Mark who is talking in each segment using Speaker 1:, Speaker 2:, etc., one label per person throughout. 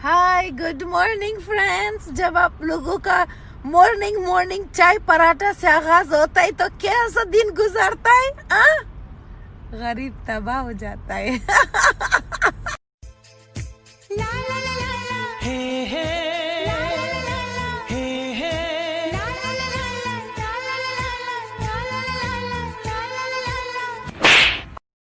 Speaker 1: Hi good morning friends. जब आप लोगों का मॉर्निंग चाय पराठा से आगाज होता है तो कैसा दिन गुजरता है? गरीब तबाह हो जाता है।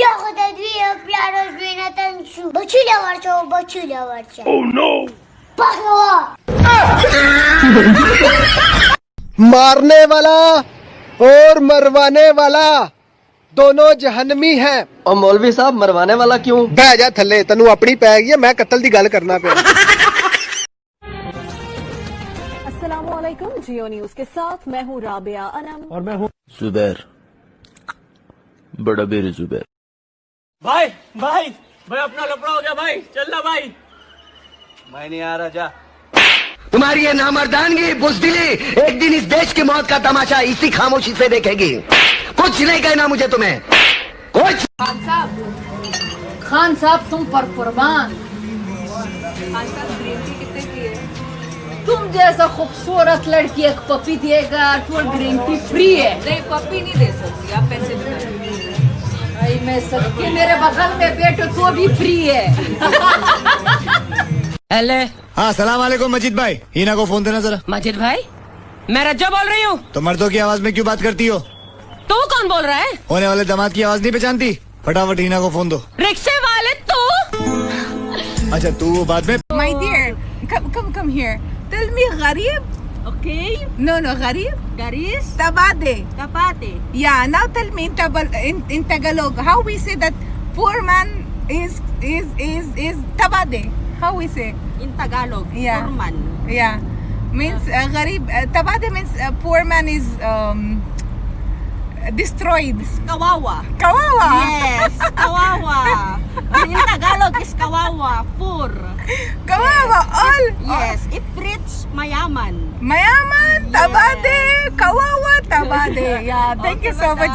Speaker 2: Ya kadar dünya planos binatang şu. Bachula varça, bachula varça. Oh no! Pahwa!
Speaker 3: मारने वाला और मरवाने वाला दोनों जहन्नमी हैं।
Speaker 4: और मौलवी साहब मरवाने वाला क्यों?
Speaker 3: बह जा थल्ले, तन्नू अपनी पै गई है, मैं कत्ल दी गल करना पे।
Speaker 5: अस्सलामुअलैकुम, जियो न्यूज के साथ मैं हूँ राबिया अनम
Speaker 3: और मैं हूँ
Speaker 4: जुबैर, बड़ा बेर जुबैर।
Speaker 6: भाई भाई भाई अपना लफड़ा हो गया भाई, चलना भाई।
Speaker 3: मैं नहीं आ रहा, जा।
Speaker 7: तुम्हारी ये नामर्दानगी बुज़दिली एक दिन इस देश की मौत का तमाशा इसी खामोशी से देखेगी। कुछ नहीं कहना मुझे तुम्हें, कुछ।
Speaker 8: खान साहब तुम पर कुर्बान। तुम जैसा खूबसूरत लड़की एक पपी देगा तो ग्रीन टी फ्री है।
Speaker 5: नहीं, पप्पी नहीं दे सकती, आप पैसे दो।
Speaker 8: भाई मैं सबके मेरे बगल में बैठो तो भी फ्री है।
Speaker 5: हेलो,
Speaker 9: हाँ सलाम वालेकुम मजिद भाई, हीना को फोन देना जरा।
Speaker 5: माजिद भाई, मैं रज्जा बोल रही हूँ।
Speaker 9: तो मर्दों की आवाज में क्यों बात करती हो?
Speaker 5: तू कौन बोल रहा है?
Speaker 9: होने वाले दामाद की आवाज नहीं पहचानती? फटाफट हीना को फोन दो।
Speaker 5: रिक्शे वाले तू?
Speaker 9: अच्छा तू वो बाद में।
Speaker 1: My dear, come here. Tell me गरीब.
Speaker 5: Okay.
Speaker 1: No, गरीब.
Speaker 5: Garis?
Speaker 1: Tabade.
Speaker 5: Kapate.
Speaker 1: Yeah, now tell me in Tagalog how we say that poor man is tabade. How we say?
Speaker 5: In Tagalog,
Speaker 1: Yeah.
Speaker 5: Purman.
Speaker 1: Yeah, means gharib. Tabade means poor man is destroyed.
Speaker 5: Kawawa.
Speaker 1: Kawawa.
Speaker 5: Yes, kawawa. In Tagalog is kawawa, poor.
Speaker 1: Kawawa. All.
Speaker 5: Yes, if rich, mayaman.
Speaker 1: Mayaman. Tabade. Kawawa. Tabade. Yeah. Thank you so much.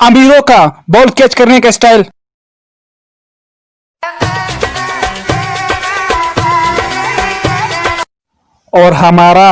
Speaker 10: अमीरों का ball catch करने का style. और हमारा